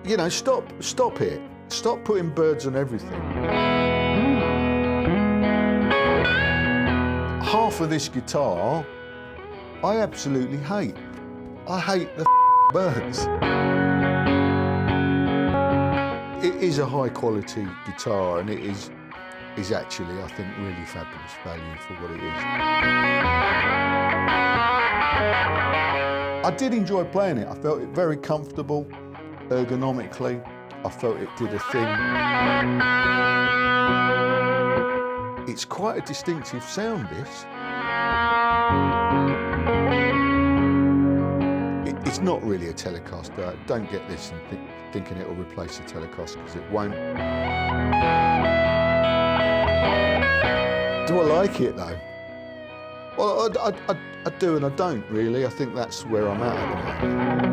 you know, stop it. Stop putting birds on everything. Half of this guitar, I absolutely hate. I hate the birds. It is a high quality guitar, and it is actually, I think, really fabulous value for what it is. I did enjoy playing it. I felt it very comfortable, ergonomically. I felt it did a thing. It's quite a distinctive sound, this. It's not really a Telecaster. Don't get this and thinking it will replace the Telecaster, because it won't. Do I like it though? Well, I do and I don't really. I think that's where I'm at the moment.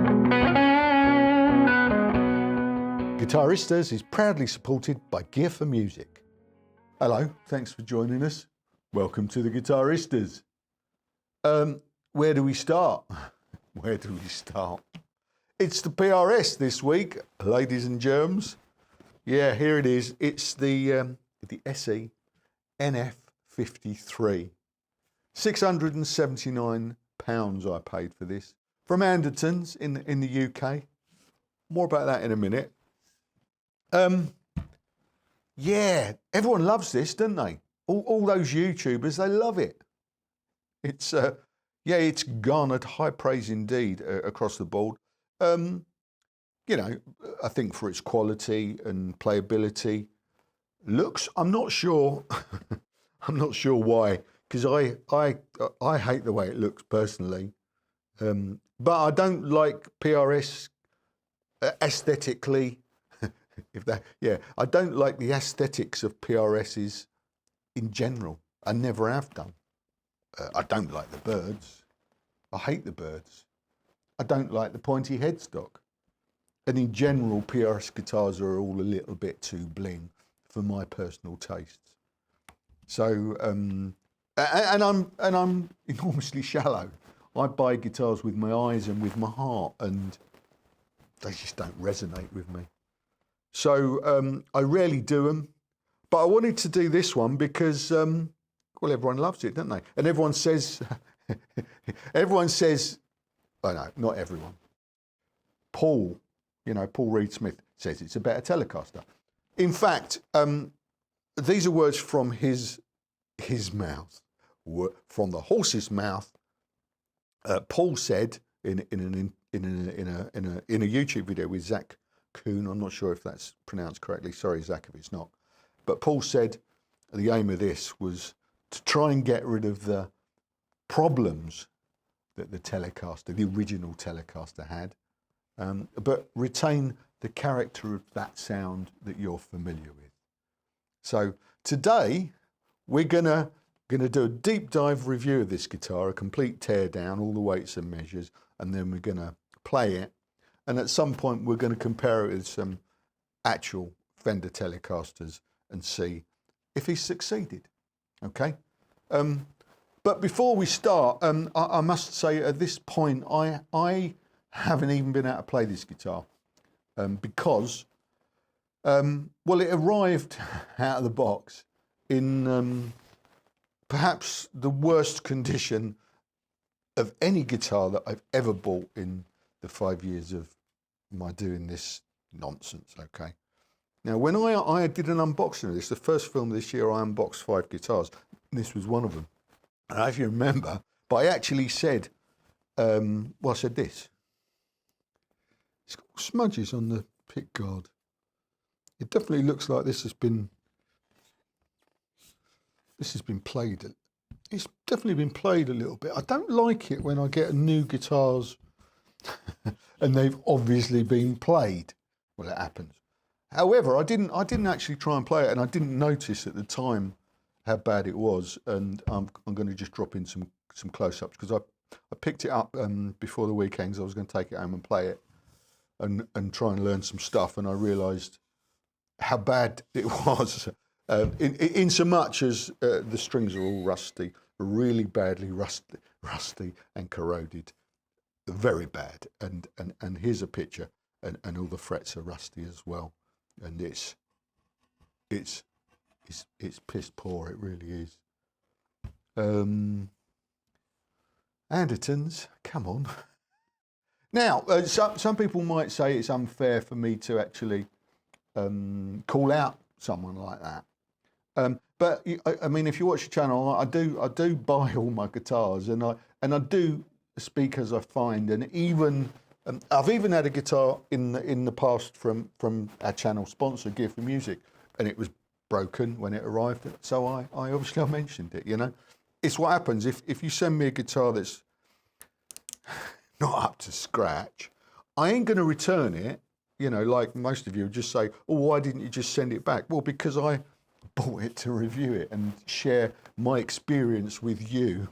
Guitaristas is proudly supported by Gear for Music. Hello, thanks for joining us. Welcome to the Guitaristas. Where do we start? Where do we start? It's the PRS this week, ladies and germs. Yeah, here it is. It's the SE NF53. £679 I paid for this. From Anderton's in the UK. More about that in a minute. Yeah, everyone loves this, don't they? All those YouTubers, they love it. It's yeah, it's garnered high praise indeed across the board. You know, I think for its quality and playability. Looks, I'm not sure. I'm not sure why, because I hate the way it looks personally. But I don't like PRS aesthetically. I don't like the aesthetics of PRSs in general. I never have done. I don't like the birds. I hate the birds. I don't like the pointy headstock. And in general, PRS guitars are all a little bit too bling for my personal tastes. So, and I'm enormously shallow. I buy guitars with my eyes and with my heart, and they just don't resonate with me. So I rarely do them, but I wanted to do this one because, well, everyone loves it, don't they? And everyone says, oh no, not everyone. Paul, you know, Paul Reed Smith says it's a better Telecaster. In fact, these are words from his mouth, from the horse's mouth. Paul said in a YouTube video with Zach Kuhn, I'm not sure if that's pronounced correctly. Sorry, Zach, if it's not. But Paul said the aim of this was to try and get rid of the problems that the Telecaster, the original Telecaster, had, but retain the character of that sound that you're familiar with. So today we're gonna do a deep dive review of this guitar, a complete tear down, all the weights and measures, and then we're gonna play it. And at some point we're gonna compare it with some actual Fender Telecasters and see if he's succeeded. Okay. But before we start, I must say at this point I haven't even been able to play this guitar because well, it arrived out of the box in perhaps the worst condition of any guitar that I've ever bought in the 5 years of my doing this nonsense. Okay. Now, when I did an unboxing of this, the first film this year, I unboxed 5 guitars. And this was one of them. And if you remember, but I actually said, well, I said this. It's got smudges on the pick guard. It definitely looks like this has been played. It's definitely been played a little bit. I don't like it when I get new guitars and they've obviously been played. Well, it happens. However, I didn't actually try and play it, and I didn't notice at the time how bad it was. And I'm going to just drop in some close-ups because I picked it up before the weekends. I was going to take it home and play it and try and learn some stuff, and I realised how bad it was. In so much as the strings are all rusty, really badly rusty and corroded, very bad. And here's a picture. and all the frets are rusty as well, and it's piss poor. It really is. Andertons, come on. Now, some people might say it's unfair for me to actually call out someone like that. But I mean, if you watch the channel, I do buy all my guitars, and I do speak as I find, and even I've even had a guitar in the past from our channel sponsor, Gear for Music, and it was broken when it arrived. So I obviously mentioned it. You know, it's what happens if you send me a guitar that's not up to scratch. I ain't going to return it. You know, like most of you just say, "Oh, why didn't you just send it back?" Well, because I bought it to review it and share my experience with you.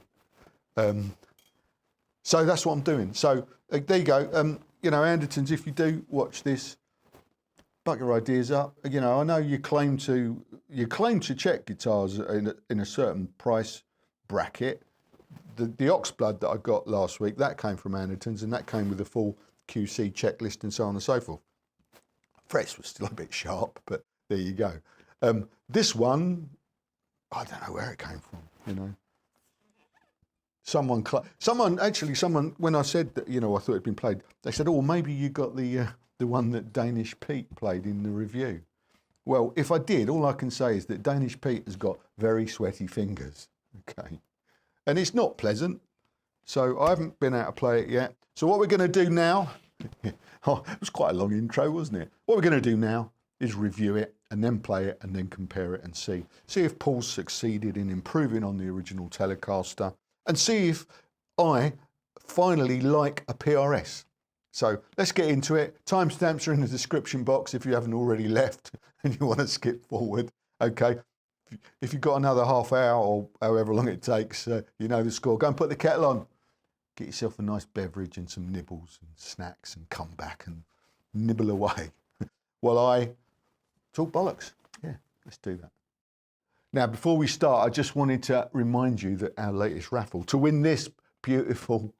So that's what I'm doing. So there you go. You know, Andertons, if you do watch this, buck your ideas up. You know, I know you claim to check guitars in a certain price bracket. The Oxblood that I got last week, that came from Andertons, and that came with a full QC checklist and so on and so forth. Frets was still a bit sharp, but there you go. This one, I don't know where it came from, you know. Someone, when I said that, you know, I thought it'd been played, they said, "Oh, maybe you got the one that Danish Pete played in the review." Well, if I did, all I can say is that Danish Pete has got very sweaty fingers, okay? And it's not pleasant, so I haven't been able to play it yet. So what we're going to do now, oh, it was quite a long intro, wasn't it? What we're going to do now is review it, and then play it, and then compare it, and see if Paul's succeeded in improving on the original Telecaster, and see if I finally like a PRS. So let's get into it. Timestamps are in the description box if you haven't already left and you want to skip forward. Okay, if you've got another half hour or however long it takes, you know the score. Go and put the kettle on. Get yourself a nice beverage and some nibbles and snacks, and come back and nibble away while I talk bollocks. Yeah, let's do that. Now, before we start, I just wanted to remind you that our latest raffle, to win this beautiful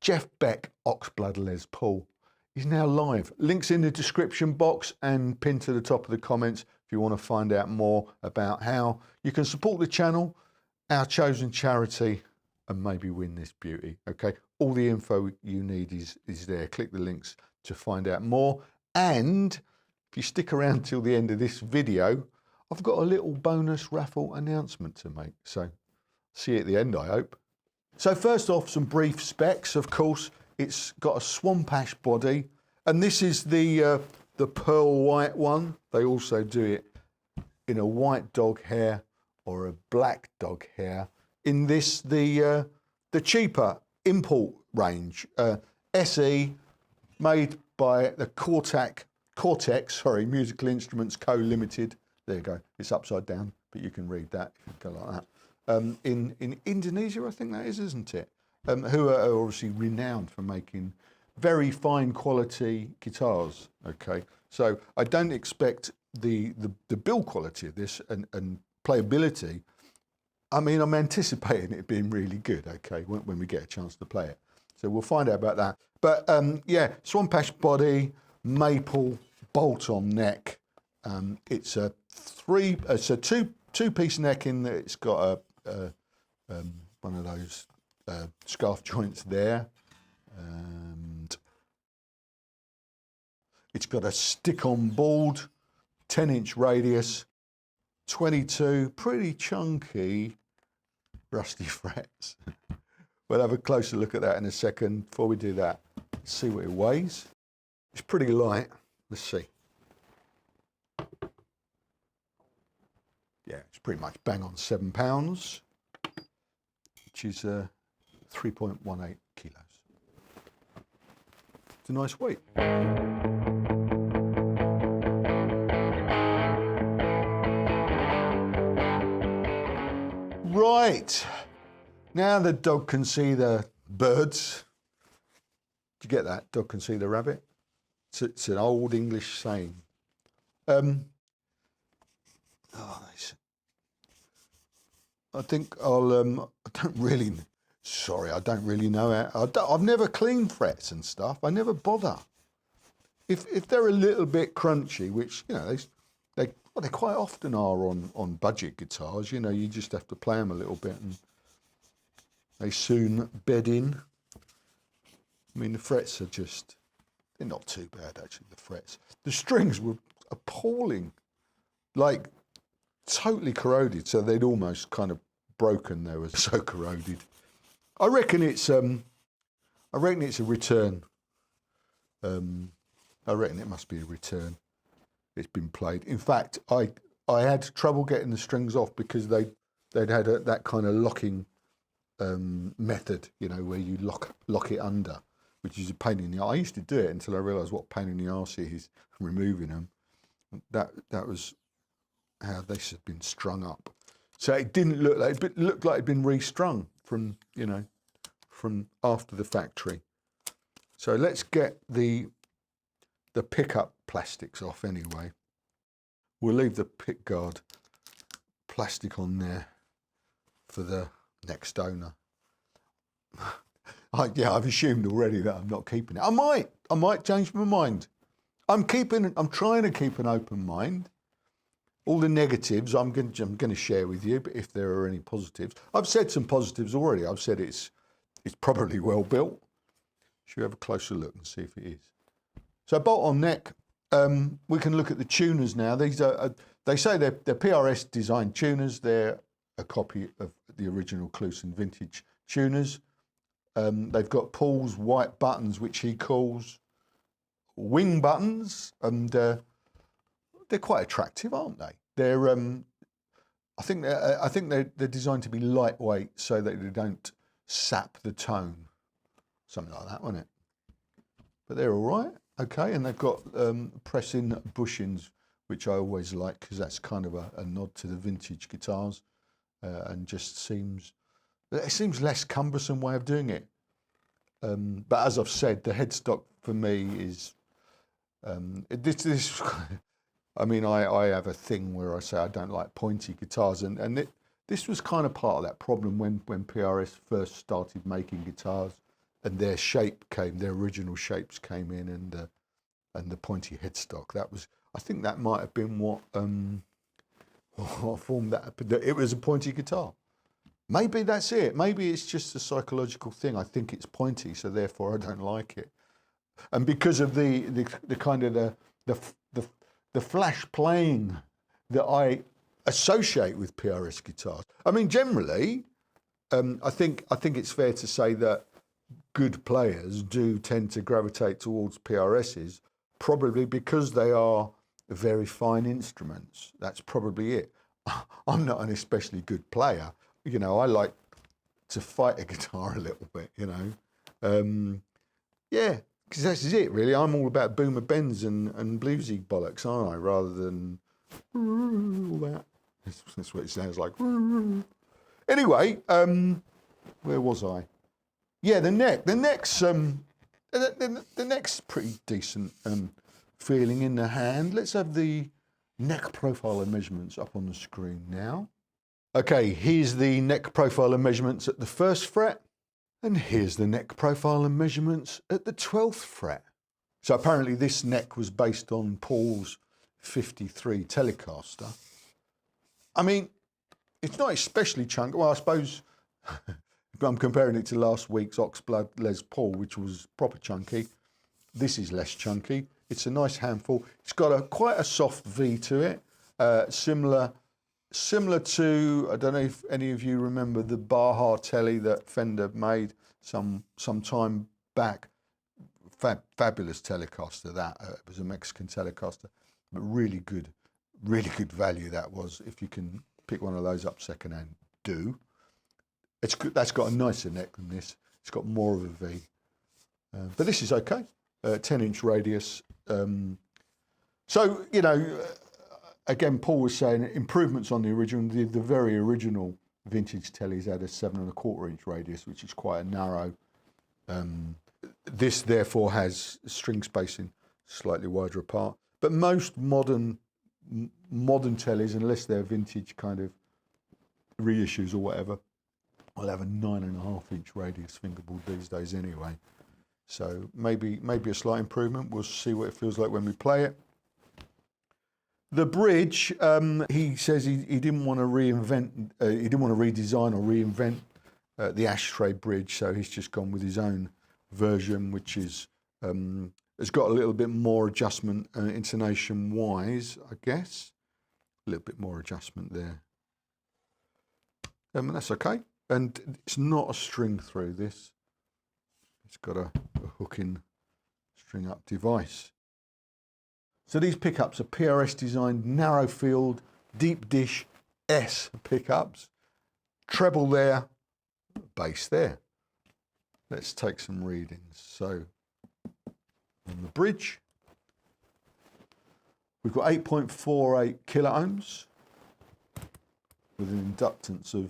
Jeff Beck Oxblood Les Paul, is now live. Links in the description box and pinned to the top of the comments if you want to find out more about how you can support the channel, our chosen charity, and maybe win this beauty, okay? All the info you need is there. Click the links to find out more. And if you stick around till the end of this video, I've got a little bonus raffle announcement to make. So see you at the end, I hope. So first off, some brief specs. Of course, it's got a swamp ash body, and this is the pearl white one. They also do it in a white dog hair or a black dog hair. In this, the cheaper import range, SE, made by the Cortex, Musical Instruments Co. Limited. There you go. It's upside down, but you can read that if you go like that. In Indonesia, I think that is, isn't it? Who are obviously renowned for making very fine quality guitars. Okay, so I don't expect the build quality of this and playability. I mean, I'm anticipating it being really good. Okay, when we get a chance to play it, so we'll find out about that. But yeah, swamp ash body, maple bolt-on neck. It's a two-piece neck in that it's got one of those scarf joints there, and it's got a stick-on board, 10-inch radius, 22 pretty chunky rusty frets. We'll have a closer look at that in a second. Before we do that, let's see what it weighs. It's pretty light. Let's see. Yeah, it's pretty much bang on 7 pounds, which is 3.18 kilos. It's a nice weight. Right, now the dog can see the birds. Did you get that? Dog can see the rabbit. It's an old English saying. I think I'll. I don't really know how. I've never cleaned frets and stuff. I never bother. if they're a little bit crunchy, which, you know, they quite often are on budget guitars, you know, you just have to play them a little bit and they soon bed in. I mean, the frets are just, they're not too bad, actually, the frets. The strings were appalling, like totally corroded, so they'd almost kind of broken. They were so corroded. I reckon it's a return. I reckon it must be a return. It's been played. In fact, I had trouble getting the strings off because they'd had that kind of locking method, you know, where you lock it under, which is a pain in the arse. I used to do it until I realised what a pain in the arse it is removing them. That was how this had been strung up. So it didn't look like it looked like it'd been restrung from, you know, from after the factory. So let's get the pickup plastics off anyway. We'll leave the pick guard plastic on there for the next owner. Yeah, I've assumed already that I'm not keeping it. I might change my mind. I'm trying to keep an open mind. All the negatives I'm going to share with you, but if there are any positives, I've said some positives already. I've said it's probably well built. Should we have a closer look and see if it is? So bolt-on neck. We can look at the tuners now. These are they say they're PRS designed tuners. They're a copy of the original Cluson vintage tuners. They've got Paul's white buttons, which he calls wing buttons, and they're quite attractive, aren't they? They're I think they're designed to be lightweight so that they don't sap the tone, something like that, wasn't it? But they're all right, okay. And they've got press-in bushings, which I always like because that's kind of a nod to the vintage guitars, and just seems less cumbersome way of doing it. But as I've said, the headstock for me is this. I mean, I have a thing where I say I don't like pointy guitars, and this was kind of part of that problem when PRS first started making guitars, and their original shapes came in, and the pointy headstock. I think that might have been what formed that. It was a pointy guitar. Maybe that's it. Maybe it's just a psychological thing. I think it's pointy, so therefore I don't like it. And because of the kind of the flash playing that I associate with PRS guitars. I mean, generally, I think it's fair to say that good players do tend to gravitate towards PRSs, probably because they are very fine instruments. That's probably it. I'm not an especially good player. You know, I like to fight a guitar a little bit, you know. Yeah, because that's it, really. I'm all about boomer bends and bluesy bollocks, aren't I? Rather than all that. That's what it sounds like. Anyway, where was I? Yeah, the neck. The neck's pretty decent feeling in the hand. Let's have the neck profile and measurements up on the screen now. Okay, here's the neck profile and measurements at the 1st fret, and here's the neck profile and measurements at the 12th fret. So apparently this neck was based on Paul's 53 Telecaster. I mean, it's not especially chunky. Well, I suppose I'm comparing it to last week's Oxblood Les Paul, which was proper chunky. This is less chunky. It's a nice handful. It's got quite a soft V to it, similar to, I don't know if any of you remember the Baja Telly that Fender made some time back. Fabulous Telecaster that. It was a Mexican Telecaster, but really good value that was. If you can pick one of those up secondhand, do. It's good. That's got a nicer neck than this. It's got more of a V. But this is okay. 10-inch radius. So, you know, again, Paul was saying improvements on the original. The very original vintage tellies had a 7¼ inch radius, which is quite a narrow. This therefore has string spacing slightly wider apart. But most modern tellies, unless they're vintage kind of reissues or whatever, will have a 9½ inch radius fingerboard these days anyway. So maybe a slight improvement. We'll see what it feels like when we play it. The bridge, he says he didn't want to reinvent, he didn't want to redesign or reinvent the ashtray bridge, so he's just gone with his own version, which is has got a little bit more adjustment intonation-wise, I guess. A little bit more adjustment there. And that's okay. And it's not a string through this. It's got a hook-in string-up device. So these pickups are PRS designed narrow field, deep dish S pickups. Treble there, bass there. Let's take some readings. So on the bridge, we've got 8.48 kilo ohms with an inductance of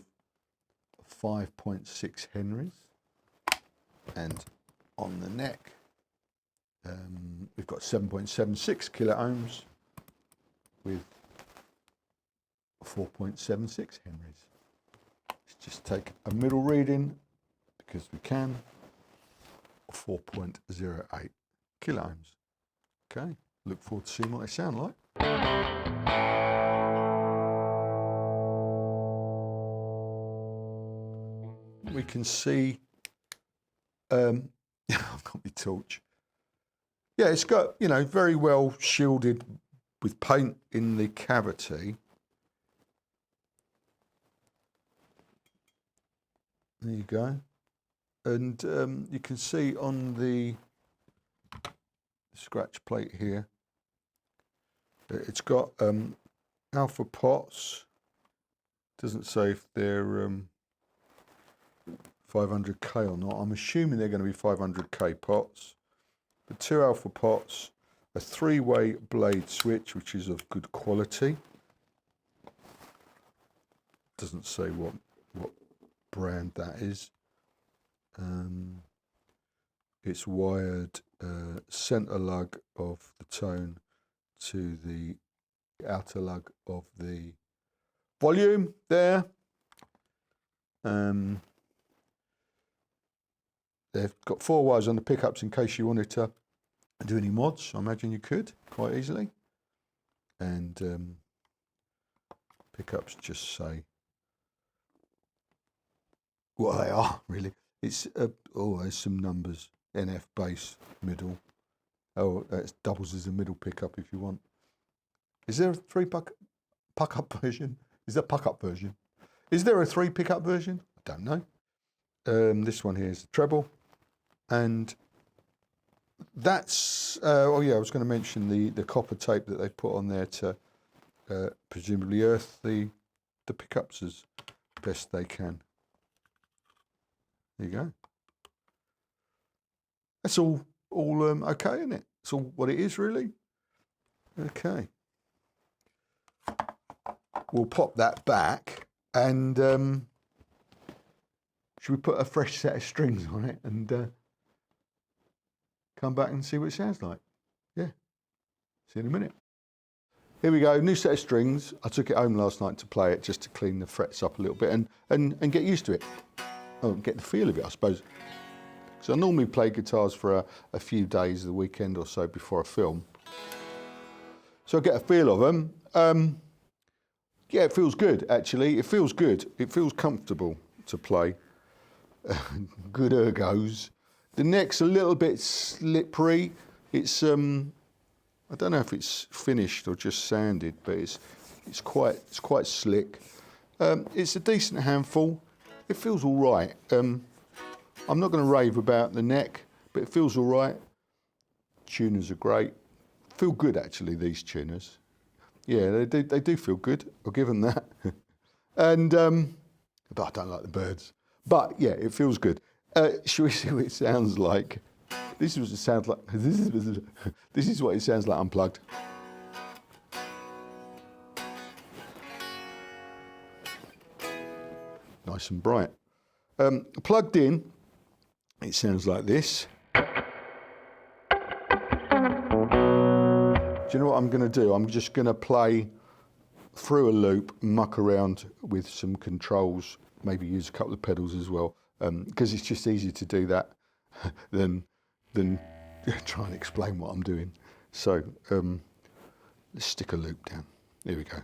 5.6 Henrys. And on the neck, we've got 7.76 kilo ohms with 4.76 Henrys. Let's just take a middle reading because we can. 4.08 kilo ohms. Okay, look forward to seeing what they sound like. We can see, I've got my torch. Yeah, it's got, you know, very well shielded with paint in the cavity. There you go. And you can see on the scratch plate here, it's got alpha pots. Doesn't say if they're 500K or not. I'm assuming they're going to be 500K pots. The 2 alpha pots, a 3-way blade switch, which is of good quality. Doesn't say what brand that is. It's wired center lug of the tone to the outer lug of the volume there. They've got 4 wires on the pickups in case you wanted to do any mods. I imagine you could quite easily. And pickups just say what they are, really. It's oh, there's some numbers. NF bass middle. Oh, it doubles as a middle pickup if you want. Is there a 3 puck-up version? Is there a puck-up version? Is there a 3 pickup version? I don't know. This one here is the treble. And that's, oh yeah, I was going to mention the copper tape that they put on there to presumably earth the pickups as best they can. There you go. That's all okay, isn't it? It's all what it is, really. Okay. We'll pop that back and should we put a fresh set of strings on it and come back and see what it sounds like? Yeah. See you in a minute. Here we go, new set of strings. I took it home last night to play it just to clean the frets up a little bit and get used to it. Oh, get the feel of it, I suppose. So I normally play guitars for a few days, the weekend or so before I film. So I get a feel of them. Yeah, it feels good, actually. It feels good. It feels comfortable to play. Good ergos. The neck's a little bit slippery. It's I don't know if it's finished or just sanded, but it's quite slick. It's a decent handful. It feels all right. I'm not going to rave about the neck, but it feels all right. Tuners are great. Feel good, actually, these tuners. Yeah, they do feel good. I'll give them that. And but I don't like the birds. But yeah, it feels good. Shall we see what it sounds like? This is what it sounds like. This is what it sounds like unplugged. Nice and bright. Plugged in, it sounds like this. Do you know what I'm going to do? I'm just going to play through a loop, muck around with some controls, maybe use a couple of pedals as well, because it's just easier to do that than than try and explain what I'm doing. So let's stick a loop down. Here we go.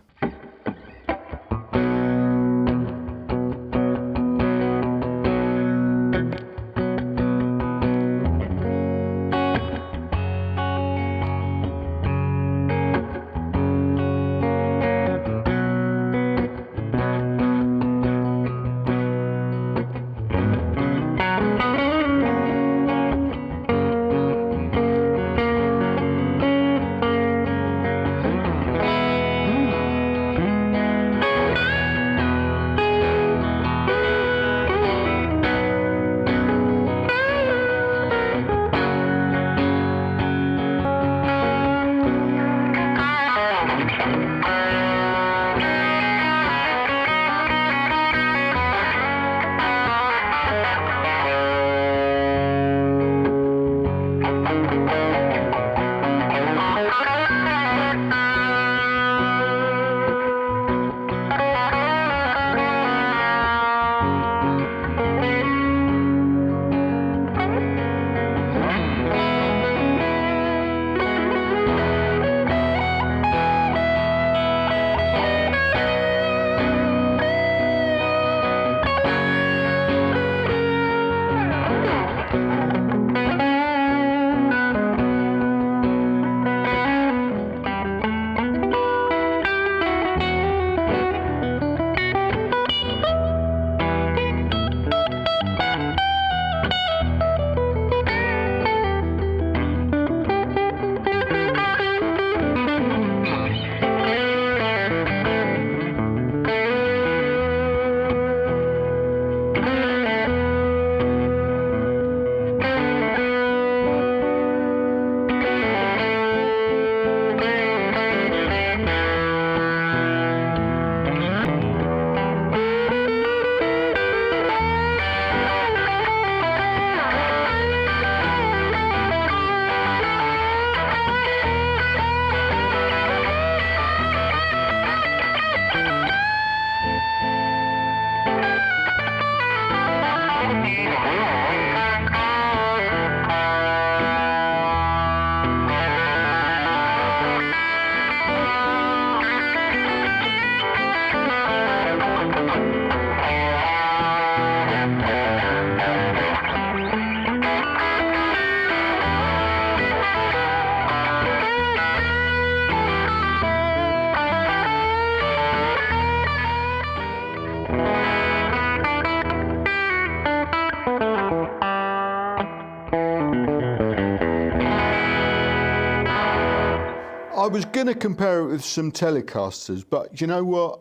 I was going to compare it with some Telecasters, but you know what?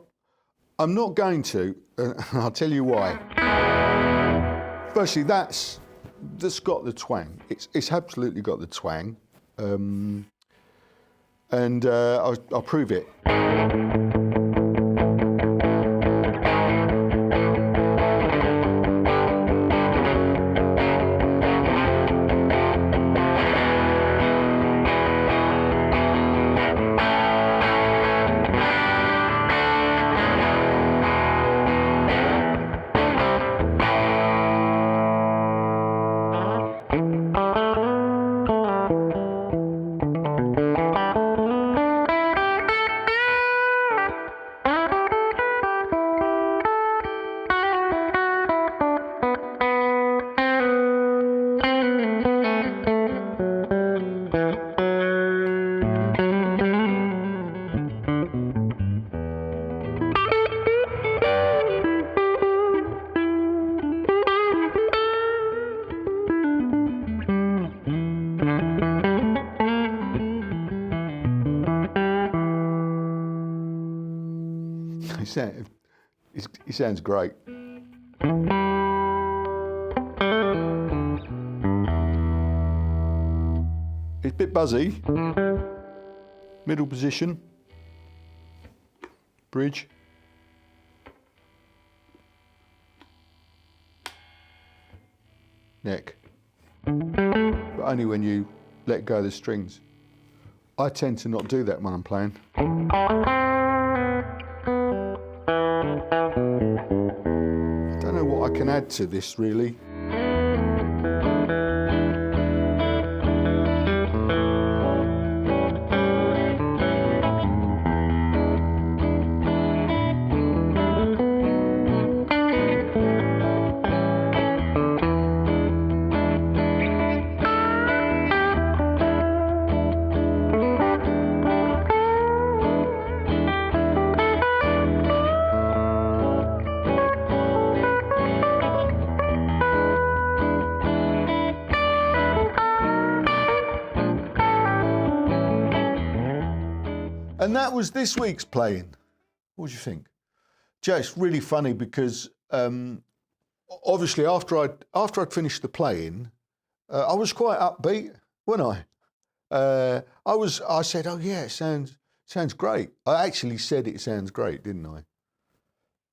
I'm not going to, and I'll tell you why. Firstly, that's got the twang. It's absolutely got the twang, and I'll prove it. He sounds great. It's a bit buzzy. Middle position. Bridge. Neck. But only when you let go of the strings. I tend to not do that when I'm playing. I don't know what I can add to this really. And that was this week's playing. What do you think? Joe, it's really funny because obviously after I'd finished the playing, I was quite upbeat, wasn't I? I said, oh yeah, it sounds great. I actually said it sounds great, didn't I?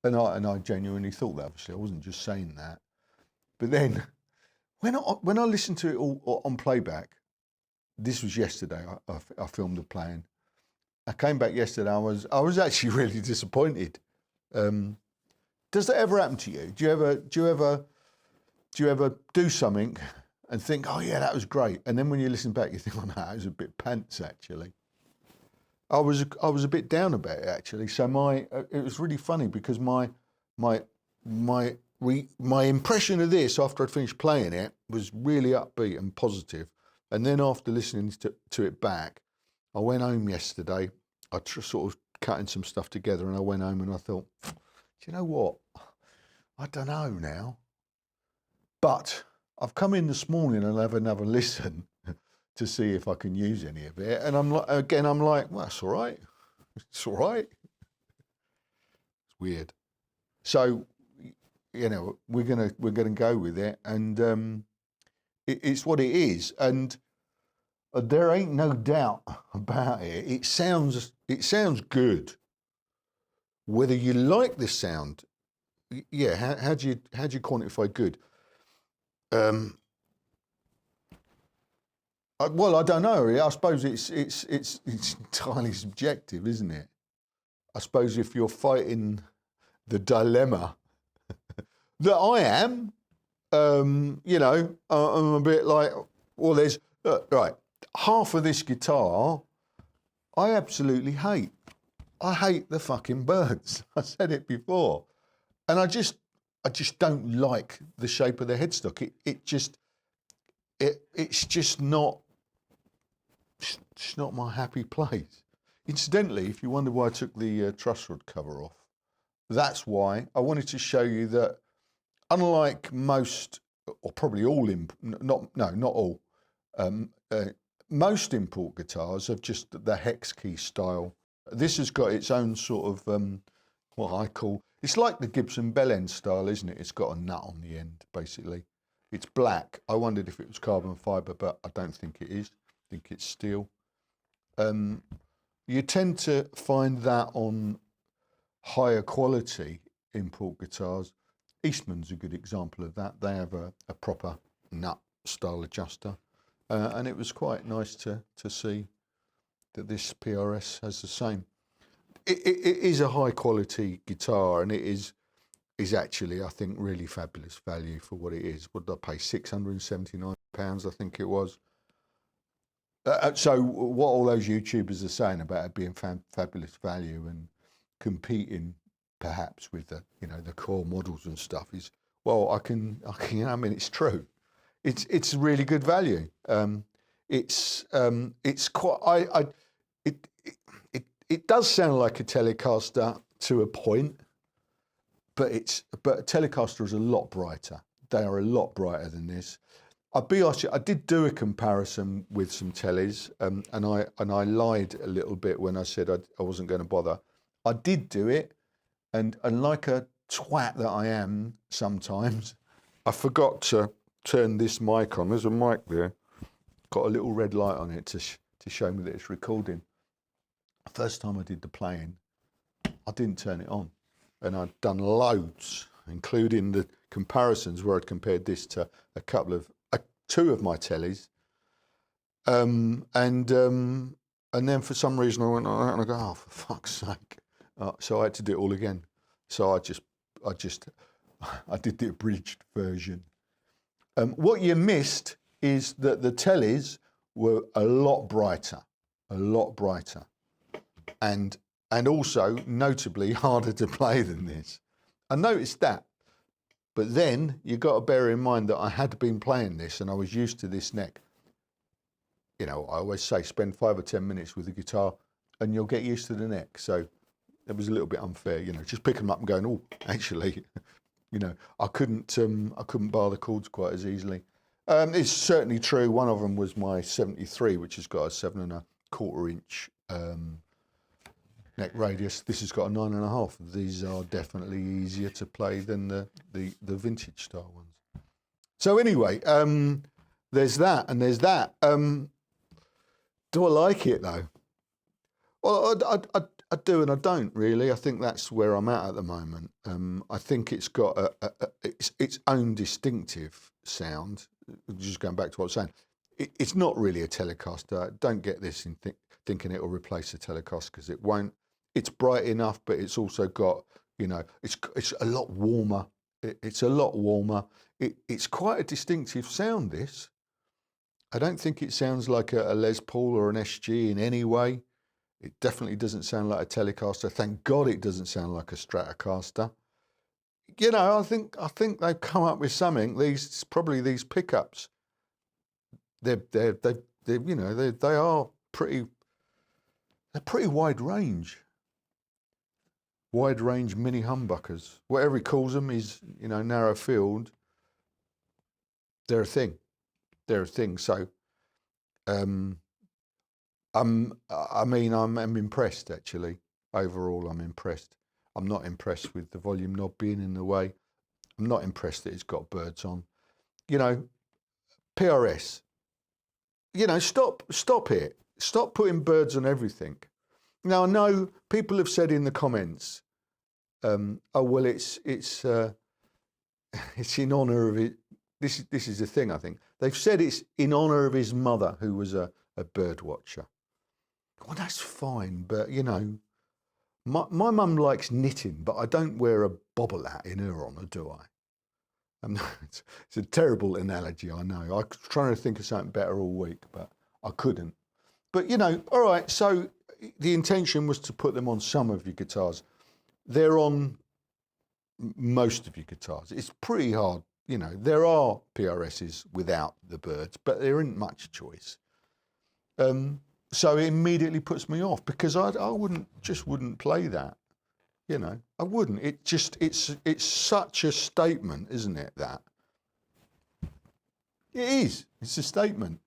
And I genuinely thought that. Obviously, I wasn't just saying that. But then, when I listened to it all on playback, this was yesterday. I filmed the playing. I came back yesterday. I was actually really disappointed. Does that ever happen to you? Do you ever do something and think, oh yeah, that was great, and then when you listen back, you think, oh no, that was a bit pants actually. I was a bit down about it actually. So it was really funny because my impression of this after I'd finished playing it was really upbeat and positive. And then after listening to it back, I went home yesterday. I sort of cutting some stuff together, and I went home and I thought, do you know what? I don't know now. But I've come in this morning and I'll have another listen to see if I can use any of it. And I'm like, well, that's all right. It's all right. It's weird. So, you know, we're gonna go with it, and it's what it is. And there ain't no doubt about it. It sounds good. Whether you like this sound, yeah. How do you quantify good? Well, I don't know. I suppose it's entirely subjective, isn't it? I suppose if you're fighting the dilemma that I am, you know, I'm a bit like, well, there's right. Half of this guitar, I absolutely hate. I hate the fucking birds. I said it before, and I just don't like the shape of the headstock. It's just not. It's not my happy place. Incidentally, if you wonder why I took the truss rod cover off, that's why. I wanted to show you that, unlike most, or probably all, not all, most import guitars have just the hex key style. This has got its own sort of what I call, it's like the Gibson bell end style, isn't it? It's got a nut on the end, basically. It's black. I wondered if it was carbon fibre, but I don't think it is. I think it's steel. You tend to find that on higher quality import guitars. Eastman's a good example of that. They have a proper nut style adjuster, and it was quite nice to see that this PRS has the same. It is a high quality guitar, and it is actually, I think, really fabulous value for what it is. What did I pay? £679, I think it was. So what all those YouTubers are saying about it being fabulous value and competing perhaps with the, you know, the core models and stuff is, well, I mean, it's true. It's really good value. It's quite, it does sound like a Telecaster to a point, but a Telecaster is a lot brighter. They are a lot brighter than this. I'll be honest, I did do a comparison with some tellies, and I lied a little bit when I said I wasn't going to bother. I did do it, and like a twat that I am sometimes, I forgot to turn this mic on. There's a mic there, got a little red light on it to show me that it's recording. First time I did the playing, I didn't turn it on, and I'd done loads, including the comparisons where I'd compared this to two of my tellies, and then for some reason I went on and I go, oh, for fuck's sake! So I had to do it all again. So I did the abridged version. What you missed is that the tellies were a lot brighter, and also notably harder to play than this. I noticed that. But then you got to bear in mind that I had been playing this and I was used to this neck. You know, I always say spend 5 or 10 minutes with the guitar and you'll get used to the neck. So it was a little bit unfair, you know, just picking them up and going, oh, actually, you know, I couldn't bar the chords quite as easily. It's certainly true. One of them was my 73, which has got a 7 1/4 inch neck radius. This has got a 9.5. These are definitely easier to play than the vintage style ones. So anyway, there's that and there's that. Do I like it though? Well, I do and I don't really. I think that's where I'm at the moment. I think it's got its own distinctive sound. Just going back to what I was saying, it's not really a Telecaster. Don't get this in thinking it will replace the Telecaster, because it won't. It's bright enough, but it's also got, you know, it's a lot warmer. It's a lot warmer. It's quite a distinctive sound, this. I don't think it sounds like a Les Paul or an SG in any way. It definitely doesn't sound like a Telecaster. Thank God it doesn't sound like a Stratocaster. You know, I think they've come up with something. Probably these pickups. They you know, they are pretty. They're pretty wide range. Wide range mini humbuckers, whatever he calls them, is, you know, narrow field. They're a thing. They're a thing. So, I mean, I'm impressed actually. Overall, I'm impressed. I'm not impressed with the volume knob being in the way. I'm not impressed that it's got birds on. You know, PRS. You know, stop it. Stop putting birds on everything. Now, I know people have said in the comments, oh well, it's in honour of it. This is the thing. I think they've said it's in honour of his mother, who was a bird watcher. Well, that's fine, but you know, my mum likes knitting, but I don't wear a bobble hat in her honour, do I? It's a terrible analogy, I know. I was trying to think of something better all week, but I couldn't. But you know, all right. So the intention was to put them on some of your guitars. They're on most of your guitars. It's pretty hard. You know, there are PRSs without the birds, but there isn't much choice. So it immediately puts me off, because I wouldn't play that. You know, I wouldn't. It's such a statement, isn't it? That it is. It's a statement.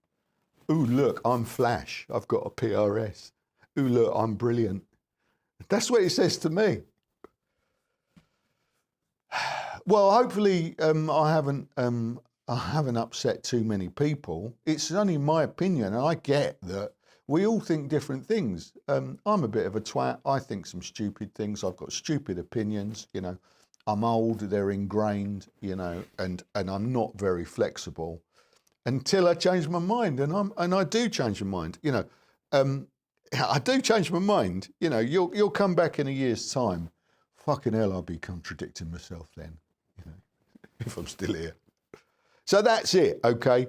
Ooh, look, I'm Flash. I've got a PRS. Ooh, look, I'm brilliant. That's what it says to me. Well, hopefully, I haven't upset too many people. It's only my opinion, and I get that we all think different things. I'm a bit of a twat. I think some stupid things. I've got stupid opinions. You know, I'm old. They're ingrained. You know, and I'm not very flexible until I change my mind, and I do change my mind. You know, I do change my mind. You know, you'll come back in a year's time. Fucking hell, I'll be contradicting myself then. You know, if I'm still here. So that's it. Okay.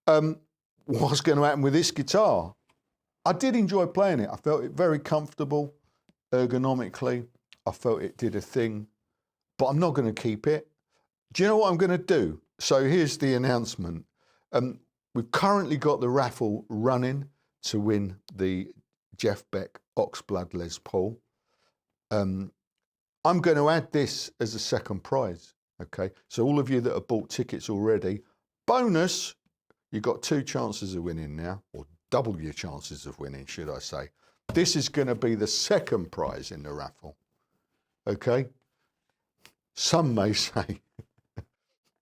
What's going to happen with this guitar? I did enjoy playing it. I felt it very comfortable, ergonomically. I felt it did a thing, but I'm not going to keep it. Do you know what I'm going to do? So here's the announcement. We've currently got the raffle running to win the Jeff Beck Oxblood Les Paul. I'm going to add this as a second prize. Okay, so all of you that have bought tickets already, bonus, you've got 2 chances of winning now, or double your chances of winning, should I say. This is going to be the second prize in the raffle. Okay, some may say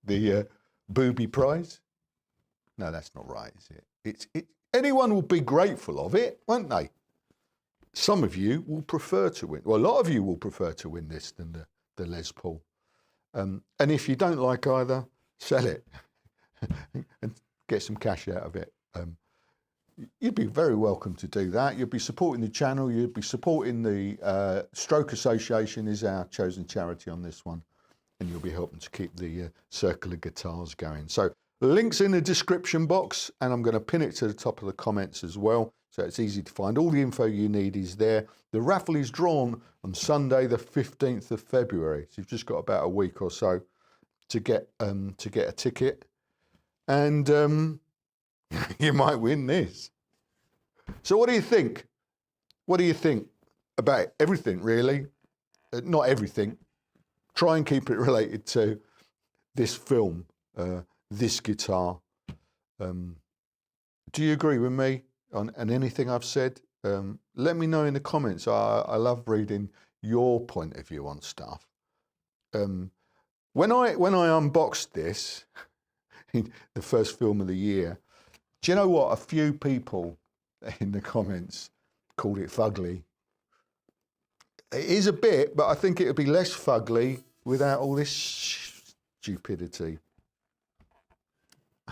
the booby prize. No, that's not right, is it? Anyone will be grateful of it, won't they? Some of you will prefer to win. Well, a lot of you will prefer to win this than the Les Paul. And if you don't like either, sell it and get some cash out of it. You'd be very welcome to do that. You'd be supporting the channel. You'd be supporting the Stroke Association, is our chosen charity on this one. And you'll be helping to keep the Circle of Guitars going. So links in the description box, and I'm going to pin it to the top of the comments as well, so it's easy to find. All the info you need is there. The raffle is drawn on Sunday, the 15th of February. So you've just got about a week or so to get a ticket, and you might win this. So what do you think? What do you think about everything, really? Not everything. Try and keep it related to this film, this guitar. Do you agree with me on anything I've said? Let me know in the comments. I love reading your point of view on stuff. When I unboxed this, the first film of the year, do you know what? A few people in the comments called it fugly. It is a bit, but I think it would be less fugly without all this stupidity.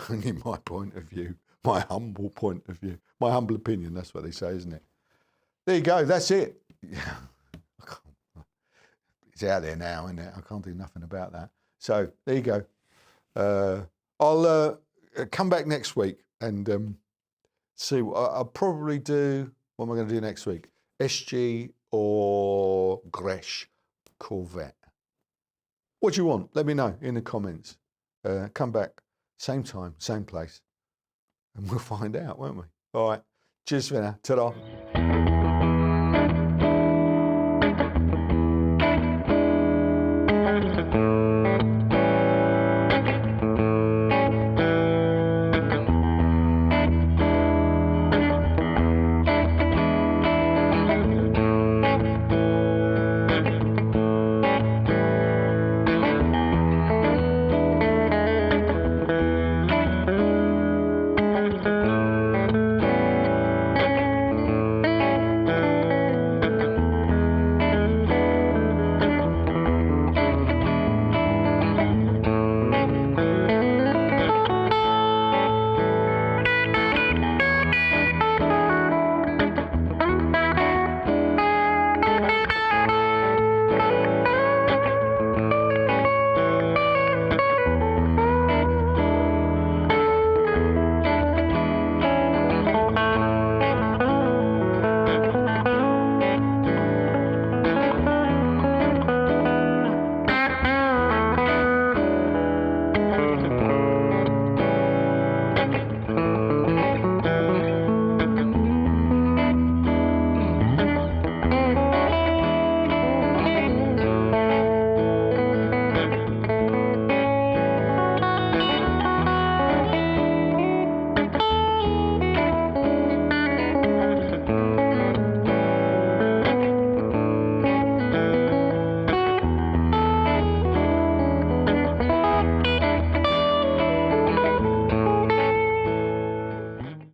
Only my point of view, my humble point of view, my humble opinion, that's what they say, isn't it? There you go, that's it. Yeah. It's out there now, isn't it? I can't do nothing about that. So there you go. I'll come back next week and see what I'll probably do. What am I going to do next week? SG or Gresh Corvette? What do you want? Let me know in the comments. Come back, same time, same place, and we'll find out, won't we? All right. Cheers for now. Ta-da.